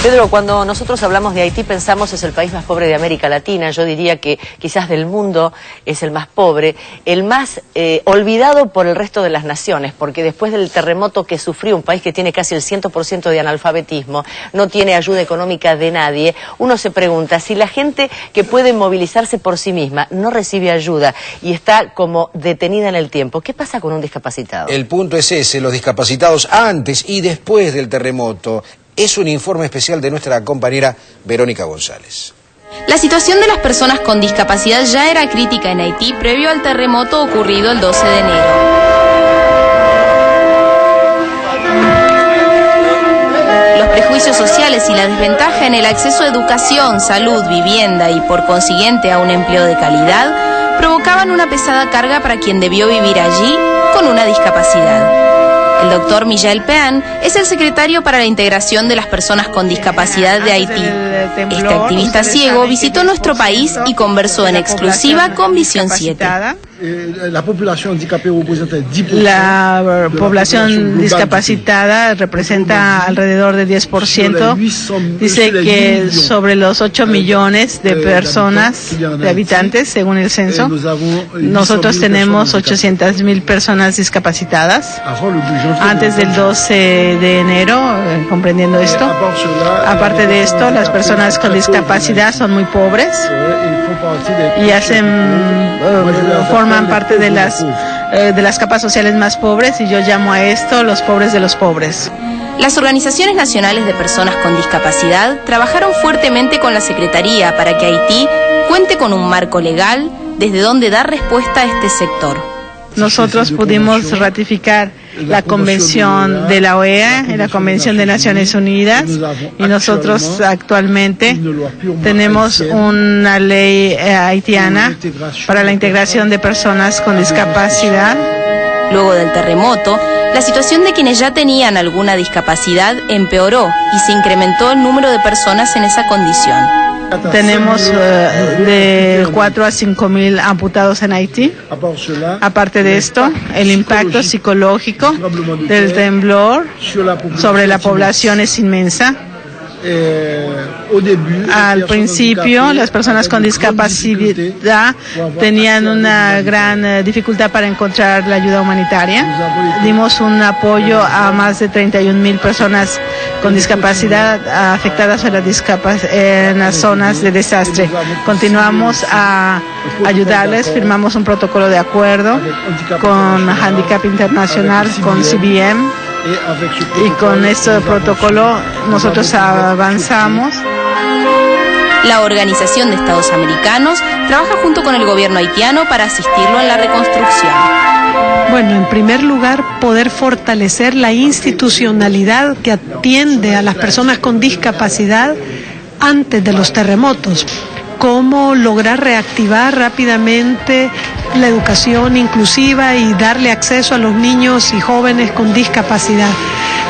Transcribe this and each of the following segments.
Pedro, cuando nosotros hablamos de Haití pensamos es el país más pobre de América Latina. Yo diría que quizás del mundo es el más pobre, el más olvidado por el resto de las naciones, porque después del terremoto que sufrió un país que tiene casi el 100% de analfabetismo, no tiene ayuda económica de nadie, uno se pregunta si la gente que puede movilizarse por sí misma no recibe ayuda y está como detenida en el tiempo, ¿qué pasa con un discapacitado? El punto es ese, los discapacitados antes y después del terremoto. Es un informe especial de nuestra compañera Verónica González. La situación de las personas con discapacidad ya era crítica en Haití previo al terremoto ocurrido el 12 de enero. Los prejuicios sociales y la desventaja en el acceso a educación, salud, vivienda y por consiguiente a un empleo de calidad provocaban una pesada carga para quien debió vivir allí con una discapacidad. El doctor Michel Pean es el secretario para la integración de las personas con discapacidad de Haití. Este activista ciego visitó nuestro país y conversó en exclusiva con Visión 7. La población discapacitada representa alrededor de 10%. Dice que sobre los 8 millones de personas, de habitantes, según el censo, nosotros tenemos 800.000 personas discapacitadas. Antes del 12 de enero, comprendiendo esto. Aparte de esto, las personas con discapacidad son muy pobres y forman parte de las capas sociales más pobres, y yo llamo a esto los pobres de los pobres. Las organizaciones nacionales de personas con discapacidad trabajaron fuertemente con la Secretaría para que Haití cuente con un marco legal desde donde dar respuesta a este sector. Nosotros pudimos ratificar la Convención de la OEA y la Convención de Naciones Unidas, y nosotros actualmente tenemos una ley haitiana para la integración de personas con discapacidad. Luego del terremoto, la situación de quienes ya tenían alguna discapacidad empeoró y se incrementó el número de personas en esa condición. Tenemos de 4 a 5.000 amputados en Haití. Aparte de esto, el impacto psicológico del temblor sobre la población es inmensa. Al principio, las personas con discapacidad tenían una gran dificultad para encontrar la ayuda humanitaria. Dimos un apoyo a más de 31.000 personas con discapacidad afectadas en las zonas de desastre. Continuamos a ayudarles, firmamos un protocolo de acuerdo con Handicap Internacional, con CBM. Y con este protocolo nosotros avanzamos. La Organización de Estados Americanos trabaja junto con el gobierno haitiano para asistirlo en la reconstrucción. Bueno, en primer lugar, poder fortalecer la institucionalidad que atiende a las personas con discapacidad antes de los terremotos. Cómo lograr reactivar rápidamente la educación inclusiva y darle acceso a los niños y jóvenes con discapacidad.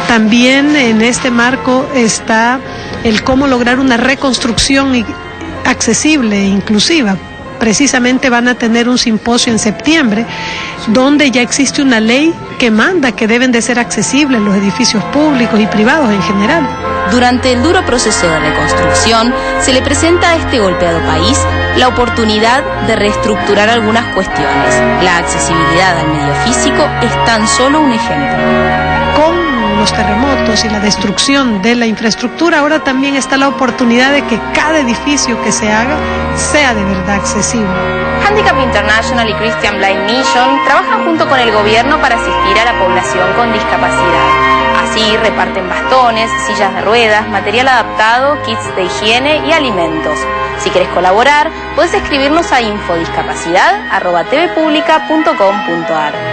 También en este marco está el cómo lograr una reconstrucción accesible e inclusiva. Precisamente van a tener un simposio en septiembre donde ya existe una ley que manda que deben de ser accesibles los edificios públicos y privados en general. Durante el duro proceso de reconstrucción, se le presenta a este golpeado país la oportunidad de reestructurar algunas cuestiones. La accesibilidad al medio físico es tan solo un ejemplo. Con los terremotos y la destrucción de la infraestructura, ahora también está la oportunidad de que cada edificio que se haga sea de verdad accesible. Handicap International y Christian Blind Mission trabajan junto con el gobierno para asistir a la población con discapacidad. Así reparten bastones, sillas de ruedas, material adaptado, kits de higiene y alimentos. Si querés colaborar, podés escribirnos a infodiscapacidad@tvpublica.com.ar.